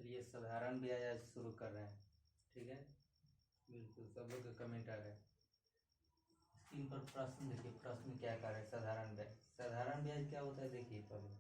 चलिए साधारण ब्याज आज शुरू कर रहे हैं। ठीक है, बिल्कुल सब लोग का कमेंट आ रहा है। स्क्रीन पर प्रश्न देखिए, प्रश्न क्या कर रहा है। साधारण ब्याज, साधारण ब्याज क्या होता है देखिए। पहले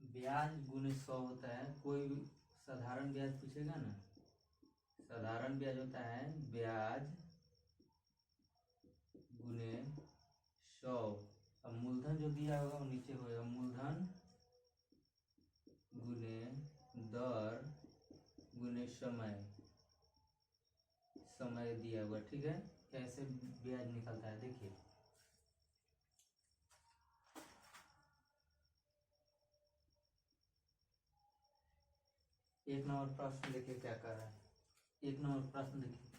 ब्याज गुने 100 होता है। कोई भी साधारण ब्याज पूछेगा ना, साधारण ब्याज होता है ब्याज गुने 100। अब मूलधन जो दिया होगा वो नीचे होगा, मूलधन गुने दर गुने समय, समय दिया हुआ। ठीक है, कैसे ब्याज निकलता है देखिए। एक नंबर प्रश्न देखिए क्या कर रहा है। एक नंबर प्रश्न देखिए,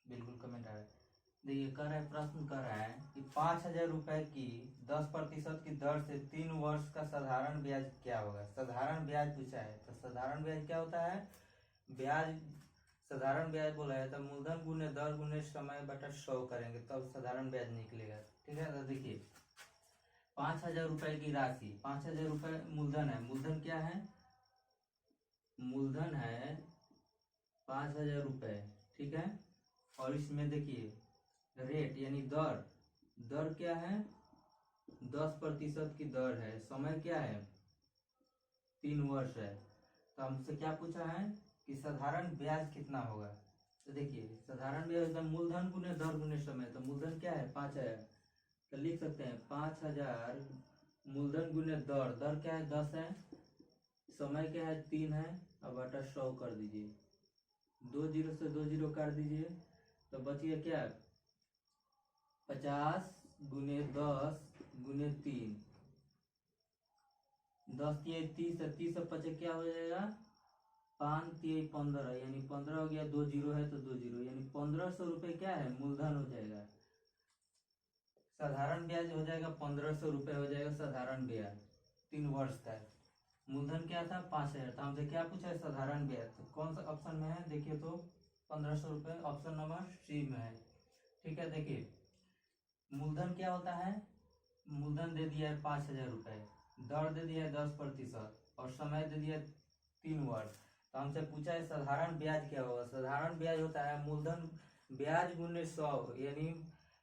बिल्कुल कमेंट आ रहा है। देखिए कर रहा है, प्रश्न कर रहा है कि 5,000 रुपए की 10% की दर से 3 वर्ष का साधारण ब्याज क्या होगा। साधारण ब्याज पूछा है, तो साधारण ब्याज क्या होता है। ब्याज, साधारण ब्याज बोला है तो मूलधन गुने दर गुने समय बटा 100 करेंगे तब साधारण ब्याज निकलेगा। ठीक है, तो देखिए 5,000 रुपए की राशि, 5,000 रुपए मूलधन है। मूलधन क्या है, मूलधन है 5,000 रुपए। ठीक है, और इसमें देखिए रेट यानी दर, दर क्या है 10% की दर है। समय क्या है 3 वर्ष है। तो हमसे क्या पूछा है कि साधारण ब्याज कितना होगा। तो देखिए साधारण ब्याज होता है मूलधन गुने दर गुने समय। तो मूलधन क्या है 5,000, तो लिख सकते हैं 5,000 मूलधन गुने दर, दर क्या है 10 है, समय क्या है 3 है, अब बटा 100 कर दीजिए। 2 जीरो से 2 जीरो काट दीजिए तो बचिए क्या 50 गुने 10 गुने 3, 10 तिये 30 है, 30 से 5 क्या हो जाएगा 5 तिये 15, यानी 15 हो गया। 2 जीरो है तो 2 जीरो, यानी 1,500 रुपये क्या है मूलधन हो जाएगा। साधारण ब्याज हो जाएगा 1,500 रुपये हो जाएगा साधारण ब्याज 3 वर्ष का। मूलधन क्या था 5,000 था। हमसे क्या पूछा है साधारण ब्याज, तो कौन सा ऑप्शन में है देखिए, तो 1,500 रुपये ऑप्शन नंबर सी में है। ठीक है, देखिए मूलधन क्या होता है, मूलधन दे दिया है 5,000 रुपये, दर दे दिया है 10% और समय दे दिया 3 वर्ष। तो हमसे पूछा है साधारण ब्याज क्या होगा। साधारण ब्याज होता है मूलधन ब्याज गुने 100, यानी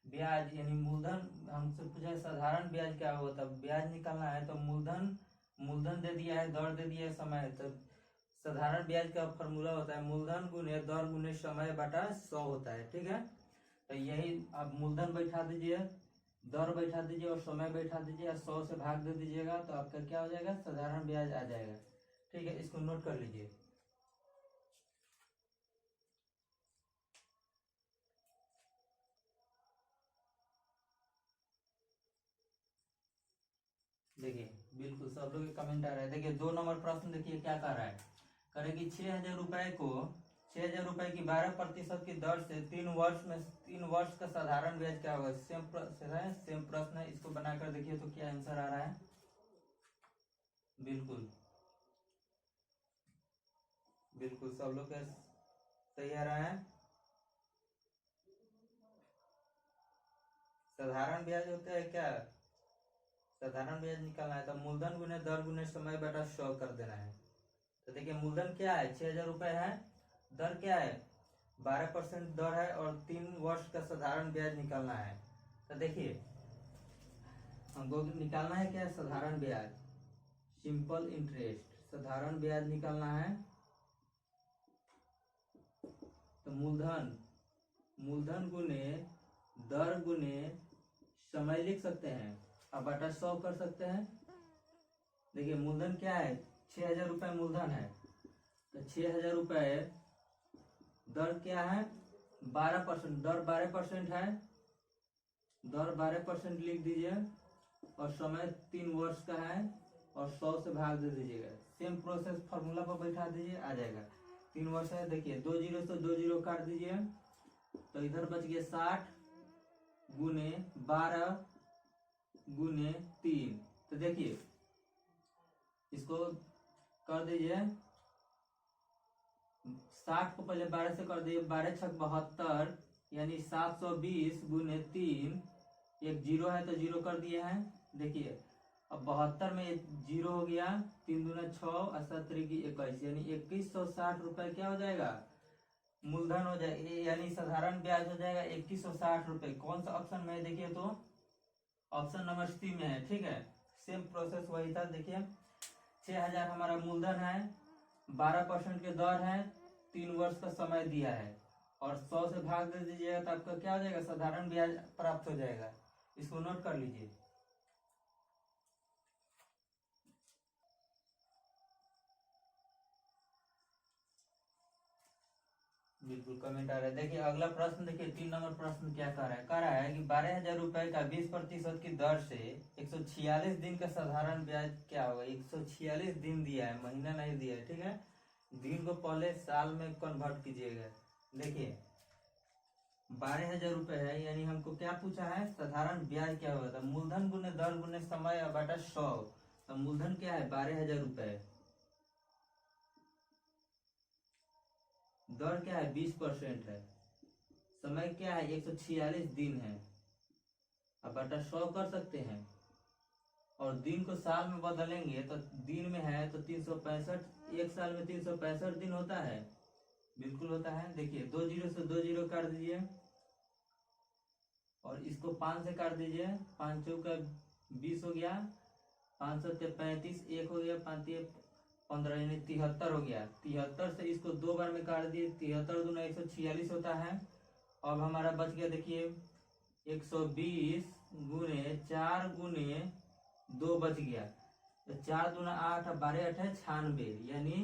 ब्याज यानी मूलधन। हमसे पूछा है साधारण ब्याज क्या होगा, तब ब्याज निकालना है तो मूलधन, मूलधन दे दिया है, दर दे दिया है, समय। तो साधारण ब्याज का फॉर्मूला होता है मूलधन गुने दर गुने समय बटा 100 होता है। ठीक है, तो यही आप मूलधन बैठा दीजिए, दर बैठा दीजिए और समय बैठा दीजिए, 100 से भाग दे दीजिएगा तो आपका क्या हो जाएगा साधारण ब्याज आ जाएगा। ठीक है, इसको नोट कर लीजिए। देखिए बिल्कुल सब लोग कमेंट आ रहा है। देखिए 2 नंबर प्रश्न देखिए क्या कर रहा है, करेगी 6,000 रुपए को, 6,000 रुपए की 12% की दर से 3 वर्ष का साधारण ब्याज क्या होगा। सेम प्रश्न है, सेम प्रश्न है। इसको बनाकर देखिए तो क्या आंसर आ रहा है। बिल्कुल बिल्कुल सब लोग का सही आ रहा है। साधारण ब्याज होता है क्या, साधारण ब्याज निकालना है तो मूलधन गुने दर गुने समय बटा 100 कर देना है। तो देखिए मूलधन क्या है 6,000 रुपए है, दर क्या है 12% दर है और 3 वर्ष का साधारण ब्याज निकालना है। तो देखिए हमको निकालना है क्या साधारण ब्याज, सिंपल इंटरेस्ट, साधारण ब्याज निकालना है। तो मूलधन, मूलधन गुने दर गुने समय लिख सकते हैं, अब बटा 100 कर सकते हैं। देखिए मूलधन क्या है 6,000 रुपये मूलधन है, तो 6,000 रुपये दर क्या है 12%, दर 12% है, दर 12% लिख दीजिए और समय 3 वर्ष का है और 100 से भाग दे दीजिएगा। सेम प्रोसेस फॉर्मूला पर बैठा दीजिए, आ जाएगा। 3 वर्ष है, देखिए 2 जीरो से 2 जीरो काट दीजिए तो इधर बच गया 60 गुने 12 गुने 3। तो देखिए इसको कर दीजिए, 60 को पहले 12 से कर दीजिए, 12 छक 72, यानी 720 गुने 3, एक जीरो है तो जीरो कर दिए हैं। देखिए अब 72 में 0 हो गया, 3 दूना 6 और 7 की 21, यानी 2160 रुपए क्या हो जाएगा, मूलधन हो जाएगा, यानी साधारण ब्याज हो जाएगा 2160 रुपए। कौन सा ऑप्शन में है देखिए तो ऑप्शन नंबर सी में है। ठीक है, सेम प्रोसेस वही था। देखिए 6000 हमारा मूलधन है, 12% के दर है, 3 वर्ष का समय दिया है और 100 से भाग दे दीजिएगा तो आपका क्या हो जाएगा, साधारण ब्याज प्राप्त हो जाएगा। इसको नोट कर लीजिए। बिल्कुल कमेंट आ रहा है। देखिए अगला प्रश्न, देखिए 3 नंबर प्रश्न क्या कह रहा है कि 12,000 रुपए का 20% की दर से 146 दिन का साधारण ब्याज क्या होगा। 146 दिन दिया है, महीना नहीं दिया है। ठीक है, दिन को पहले साल में कन्वर्ट कीजिएगा। देखिए 12,000 रुपए है, यानी हमको क्या पूछा है, साधारण ब्याज क्या होगा। तो मूलधन गुने दर गुने समय बटा 100। तो मूलधन क्या है 12,000 रुपए, दर क्या है 20% है, समय क्या है 146 दिन है, अब बटा 100 कर सकते हैं और दिन को साल में बदलेंगे तो दिन में है तो 365, एक साल में 365 दिन होता है, बिल्कुल होता है। देखिए 2 जीरो से 2 जीरो काट दीजिए और इसको 5 से काट दीजिए, 5 चौका 20 हो गया, 5 सत्ते 35, 1 हो गया, 5 15, यानी 73 हो गया। 73 से इसको 2 बार में काट दिए, 73 दूना 146 होता है। अब हमारा बच गया देखिए 120 गुने 4 गुने 2 बच गया, तो 4 दूना 8, 12 8 96, यानी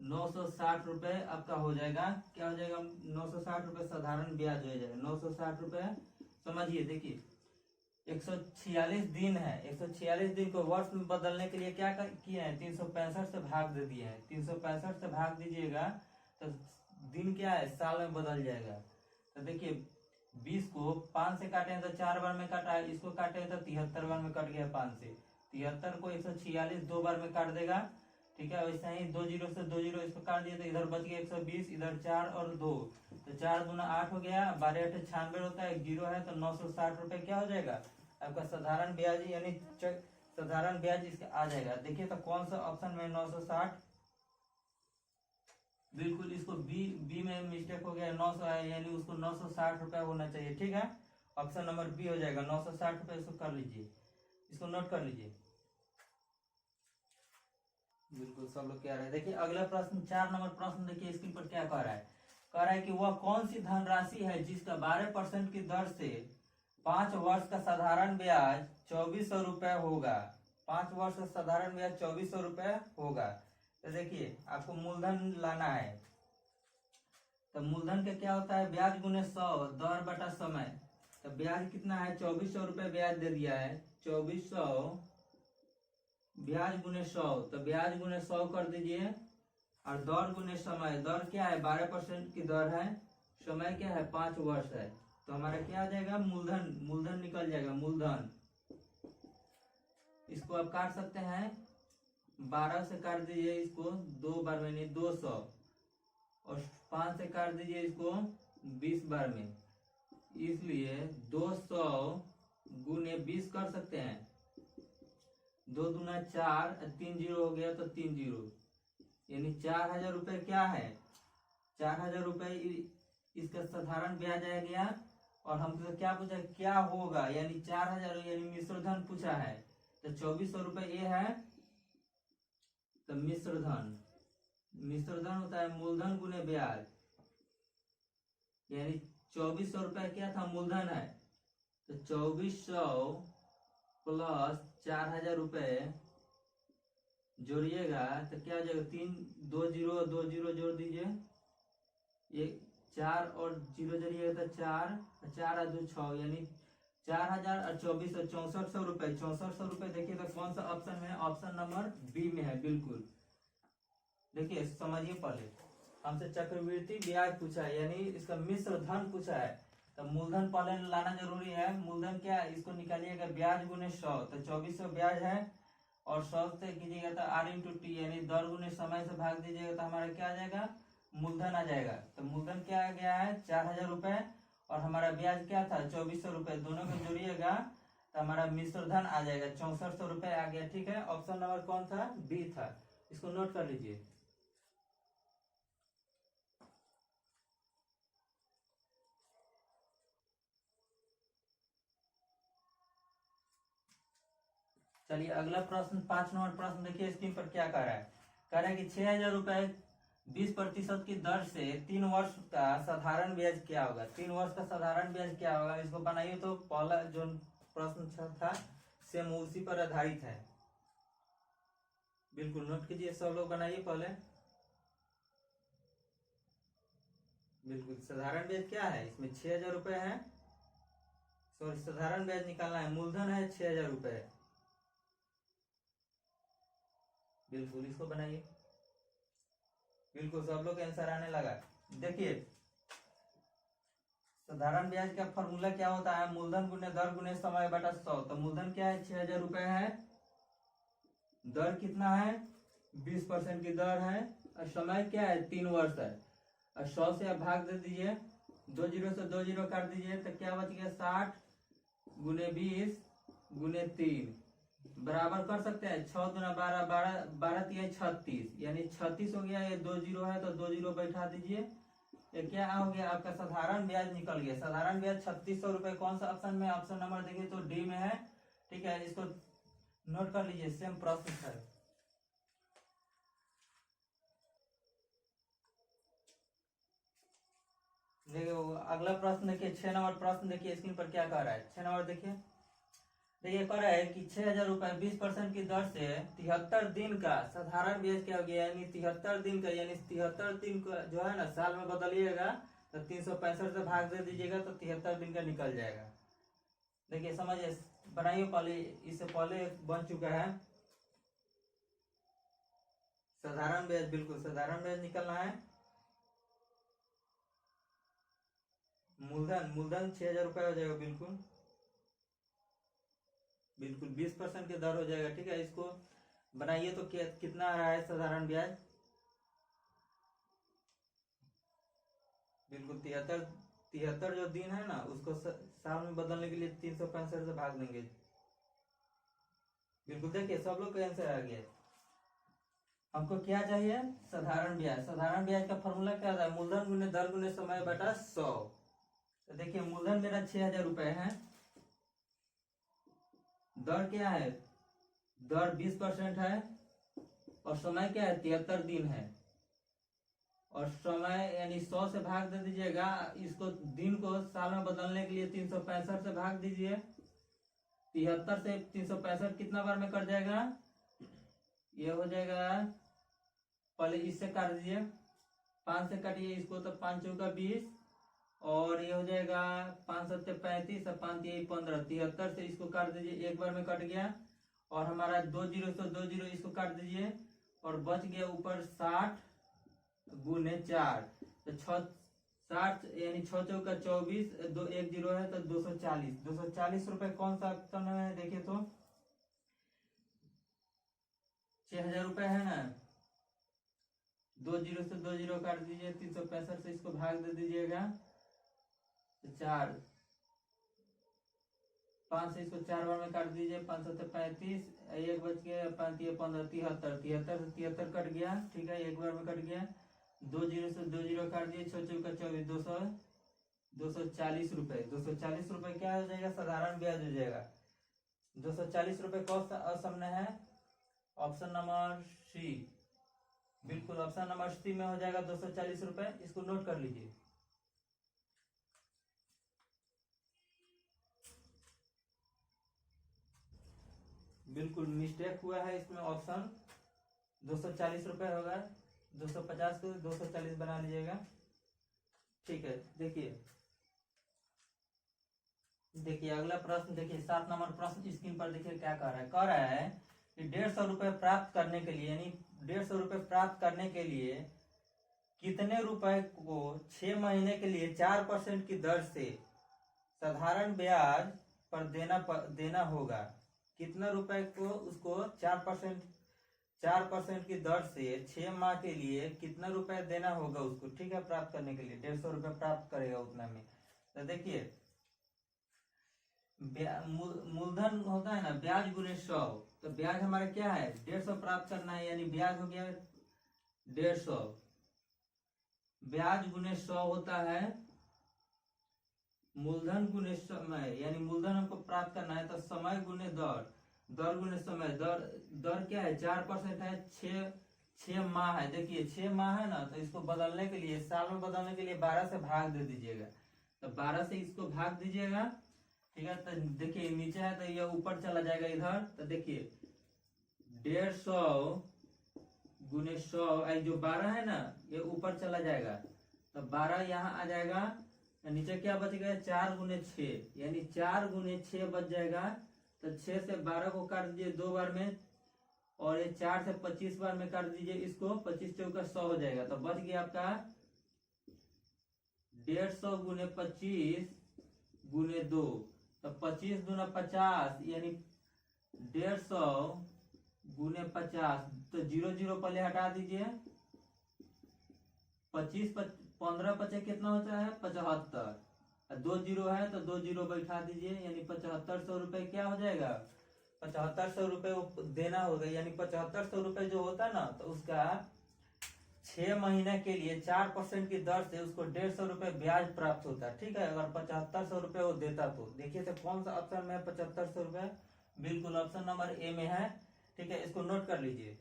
960 रुपए आपका हो जाएगा। क्या हो जाएगा, 960 रुपए साधारण ब्याज हो जाएगा। 960 रुपए समझिए। देखिए 146 दिन है, 146 दिन को वर्ष में बदलने के लिए क्या किए हैं, 365 से भाग दे दिए हैं। 365 से भाग दीजिएगा तो दिन क्या है, साल में बदल जाएगा। तो देखिए 20 को 5 से काटे हैं तो 4 बार में काटा है, इसको काटे हैं तो 73 बार में कट गया। 5 से 73 को 146 2 बार में काट देगा। ठीक है, वैसे ही 2 जीरो से 2 जीरो इसको काट दिया तो इधर बच गया 120, इधर 4 और 2, तो 4 दूना 8 हो गया, 12 8 96 होता है, 1 जीरो है तो 960 रुपए क्या हो जाएगा आपका साधारण ब्याज, यानी साधारण ब्याज इसका आ जाएगा। देखिए तो कौन सा ऑप्शन में 960, बिल्कुल इसको बी में मिस्टेक हो गया, 900 है, यानी उसको 960 रुपए होना चाहिए। ठीक है, ऑप्शन नंबर बी हो जाएगा 960 रुपए। इसको कर लीजिए, इसको नोट कर लीजिए। बिल्कुल सब लोग कह रहे हैं। देखिए अगला प्रश्न 4 नंबर प्रश्न, देखिए स्क्रीन पर क्या कह रहा है। कह रहा है कि वह कौन सी धनराशि है जिसका 12% की दर से 5 वर्ष का साधारण ब्याज 2400 रुपए होगा। 5 वर्ष का साधारण ब्याज 2400 रुपए होगा। तो देखिए आपको मूलधन लाना है, तो मूलधन का क्या होता है, ब्याज गुने 100 दर बटा समय। तो ब्याज कितना है 2400 रुपए ब्याज दे दिया है, 2400 ब्याज गुने 100, तो ब्याज गुने 100 कर दीजिए और दर गुने समय। दर क्या है 12% की दर है, समय क्या है 5 वर्ष है, तो हमारा क्या आ जाएगा मूलधन, मूलधन निकल जाएगा मूलधन। इसको आप काट सकते हैं, 12 से काट दीजिए इसको 2 बार में, नहीं 200, और 5 से काट दीजिए इसको 20 बार में, इसलिए 200 गुने 20 कर सकते हैं। 2 दूना 4, 3 जीरो हो गया तो 3 जीरो, यानी 4000 रुपए क्या है, 4000 रुपए इसका साधारण ब्याज आ गया। और हमसे क्या पूछा क्या होगा, यानी 4000, यानी मिश्र धन पूछा है, तो 2400 रुपए ये है, तो मिश्र धन, मिश्र धन होता है मूलधन गुने ब्याज, यानी 2400 रुपए क्या था मूलधन है, तो 2400 प्लस 4000 रुपए जोड़िएगा तो क्या हो जाएगा, 3 2 जीरो 2 जीरो जोड़ दीजिए, ये 4 और 0 जोड़िएगा तो 4 4 और 2 6, यानी 4000 और 2400 6400 रुपए, 6400 रुपए। देखिए तो कौन सा ऑप्शन में है, ऑप्शन नंबर बी में है। बिल्कुल देखिए समझिए, पहले हमसे चक्रवृद्धि ब्याज पूछा है, यानी इसका मिश्र धन पूछा है, तो मूलधन पहले लाना जरूरी है। मूलधन क्या है, इसको निकालिएगा ब्याज गुने 100, तो 2400 ब्याज है और 100 से कीजिएगा तो r इंटू टी, यानी दर गुने समय से भाग दीजिएगा तो हमारा क्या आ जाएगा मूलधन आ जाएगा। तो मूलधन क्या आ गया है 4000 रुपए और हमारा ब्याज क्या था 2400 रुपए, दोनों को जोड़िएगा तो हमारा मिश्र धन आ जाएगा 6400 रुपये आ गया। ठीक है, ऑप्शन नंबर कौन था? बी था। इसको नोट कर लीजिए। चलिए अगला प्रश्न 5 नंबर प्रश्न देखिए स्क्रीन पर क्या कह रहा है। कह रहा है कि 6000 रुपये 20% की दर से 3 वर्ष का साधारण ब्याज क्या होगा? 3 वर्ष का साधारण ब्याज क्या होगा? इसको बनाइए। तो पहला जो प्रश्न था सेम उसी पर आधारित है। बिल्कुल नोट कीजिए, सब लोग बनाइए पहले। बिल्कुल साधारण ब्याज क्या है? इसमें 6000 रुपये है। सॉरी, साधारण ब्याज निकालना है। मूलधन है 6000 रुपये। बिल्कुल इसको बनाइए। बिल्कुल सब लोग आंसर आने लगा। देखिए साधारण ब्याज का फॉर्मूला क्या होता है? मूलधन गुने दर गुने समय बटा 100। तो मूलधन क्या है? 6000 रुपये है। दर कितना है? 20% की दर है। और समय क्या है? 3 वर्ष है। और 100 से आप भाग दे दीजिए, 2 जीरो से 2 जीरो काट दीजिए, तो क्या बच गया? 60 गुने 20 गुने 3 बराबर कर सकते हैं 6 गुना 12, 12 12 तिया 36, यानी 36 हो गया। ये 2 जीरो है तो 2 जीरो बैठा दीजिए। ये क्या हो गया? आपका साधारण ब्याज निकल गया। साधारण ब्याज 3600 रुपये। कौन सा ऑप्शन में? ऑप्शन नंबर देखिए तो डी में है। ठीक है, इसको नोट कर लीजिए। सेम प्रश्न है। देखिए अगला प्रश्न देखिए 6 नंबर प्रश्न देखिए स्क्रीन पर क्या कह रहा है। 6 नंबर देखिए कह रहा है कि 6000 रुपये 20% की दर से 73 दिन का साधारण ब्याज क्या हो गया? यानी 73 दिन का, यानी 73 दिन का जो है ना साल में बदलिएगा तो 365 से भाग दे दीजिएगा तो 73 दिन का निकल जाएगा। देखिए समझिए, बनाइए पहले। इससे पहले बन चुका है साधारण ब्याज। बिल्कुल साधारण ब्याज निकलना है। मूलधन 6000 रुपये हो जाएगा। बिल्कुल बिल्कुल 20% की दर हो जाएगा। ठीक है, इसको बनाइए तो कितना आ रहा है साधारण ब्याज? बिल्कुल 73 जो दिन है ना उसको साल में बदलने के लिए 365 से भाग देंगे। बिल्कुल देखिए सब लोग का आंसर आ गया। हमको क्या चाहिए? साधारण ब्याज। साधारण ब्याज का फॉर्मूला क्या था? मूलधन गुने दर गुने समय बटा 100। तो देखिए मूलधन मेरा 6000 रुपये है। दर क्या है? दर 20% है। और समय क्या है? 73 दिन है। और समय यानी 100 से भाग दे दीजिएगा। इसको दिन को साल में बदलने के लिए 365 से भाग दीजिए। 73 से 365 कितना बार में कट जाएगा? ये हो जाएगा, पहले इससे काट दीजिए, 5 से काटिए इसको तो 5 चौका 20, और ये हो जाएगा 5 सत्ते 35 और 5 तिया 15। 73 से इसको काट दीजिए, एक बार में कट गया। और हमारा 2 जीरो से 2 जीरो इसको काट दीजिए, और बच गया ऊपर 60 गुने 4। तो 60 यानी 6 चौका 24, 2 1 जीरो है तो 240। 240 रुपये कौन सा ऑप्शन में है? देखिए तो 6000 रुपये है ना। 2 जीरो से 2 जीरो काट दीजिए, 365 से इसको भाग दे दीजिएगा तो 4, 5 से इसको 4 बार में काट दीजिए, 5 सत्ते 35, एक बच गया, 5 तिया 15, 73। 73 से 73 कट गया। ठीक है, एक बार में कट गया। 2 जीरो से 2 जीरो काट दिए, 6 चौका 24, 240 रुपये। 240 रुपये क्या हो जाएगा? साधारण ब्याज हो जाएगा। 240 रुपये कौन सा ऑप्शन में है? Option number C. बिल्कुल ऑप्शन नंबर सी में हो जाएगा 240 रुपये। इसको नोट कर लीजिए। बिल्कुल मिस्टेक हुआ है इसमें। ऑप्शन 240 रुपये होगा। 250 को 240 बना लीजिएगा। ठीक है, देखिए देखिए अगला प्रश्न देखिए 7 नंबर प्रश्न स्क्रीन पर देखिए क्या कह रहा है। कह रहा है कि 150 रुपये प्राप्त करने के लिए, यानी 150 रुपये प्राप्त करने के लिए कितने रुपए को 6 महीने के लिए 4% की दर से साधारण ब्याज पर देना होगा? कितना रुपए को उसको 4% की दर से 6 माह के लिए कितना रुपए देना होगा उसको? ठीक है, प्राप्त करने के लिए 150 रुपये प्राप्त करेगा उतना में। तो देखिए मूलधन होता है ना ब्याज गुने 100, तो ब्याज हमारा क्या है 150 प्राप्त करना है, यानी ब्याज हो गया 150। ब्याज गुने 100 होता है मूलधन गुने समय, यानी मूलधन हमको प्राप्त करना है तो समय गुने दर, दर गुने समय, दर क्या है 4% है, 6 माह है। देखिए 6 माह है ना, तो इसको बदलने के लिए, साल में बदलने के लिए 12 से भाग दे दीजिएगा, तो 12 से इसको भाग दीजिएगा, ठीक है। तो देखिए नीचे है तो ये ऊपर चला जाएगा इधर, तो देखिए 150 गुने 100, जो 12 है ना ये ऊपर चला जाएगा, तो 12 यहाँ आ जाएगा, तो नीचे क्या बचेगा 4 गुने 6, यानी 4 गुने 6 बच जाएगा। तो 6 से 12 को काट दीजिए 2 बार में, और ये 4 से 25 बार में काट दीजिए इसको, 25 चौका 100 हो जाएगा, तो बच गया आपका 150 गुने 25 गुने 2, तो 25 दूना 50, यानी 150 गुने 50, तो 0 पहले हटा दीजिए, 15 पचे कितना होता है 75, 2 जीरो है तो 2 जीरो बैठा दीजिए, यानी 7500 रुपए क्या हो जाएगा 7500 रुपए देना होगा, यानी 7500 रुपए जो होता है ना, तो उसका 6 महीने के लिए 4% की दर से उसको 150 रुपए ब्याज प्राप्त होता है, ठीक है। अगर 7500 रुपए वो देता तो देखिए तो कौन सा ऑप्शन में है 7500 रुपए, बिल्कुल ऑप्शन नंबर ए में है, ठीक है। इसको नोट कर लीजिए,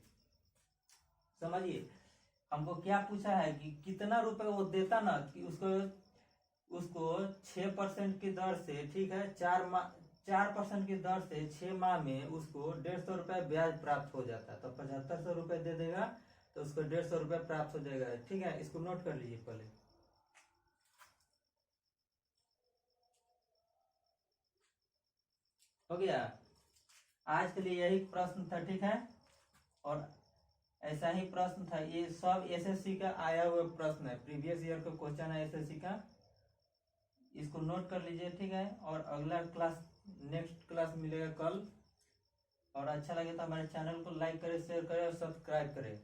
समझिए हमको क्या पूछा है कि कितना रुपए वो देता ना, कि उसको 6% की दर से, ठीक है, 4% की दर से 6 माह में उसको 150 रुपए ब्याज प्राप्त हो जाता है, तो 7500 रुपए दे देगा तो उसको 150 रुपए प्राप्त हो जाएगा, ठीक है। इसको नोट कर लीजिए पहले। हो गया, आज के लिए यही प्रश्न था, ठीक है। और ऐसा ही प्रश्न था, ये सब एसएससी का आया हुआ प्रश्न है, प्रीवियस ईयर का क्वेश्चन है एसएससी का, इसको नोट कर लीजिए, ठीक है। और अगला क्लास, नेक्स्ट क्लास मिलेगा कल, और अच्छा लगे तो हमारे चैनल को लाइक करें, शेयर करें और सब्सक्राइब करें।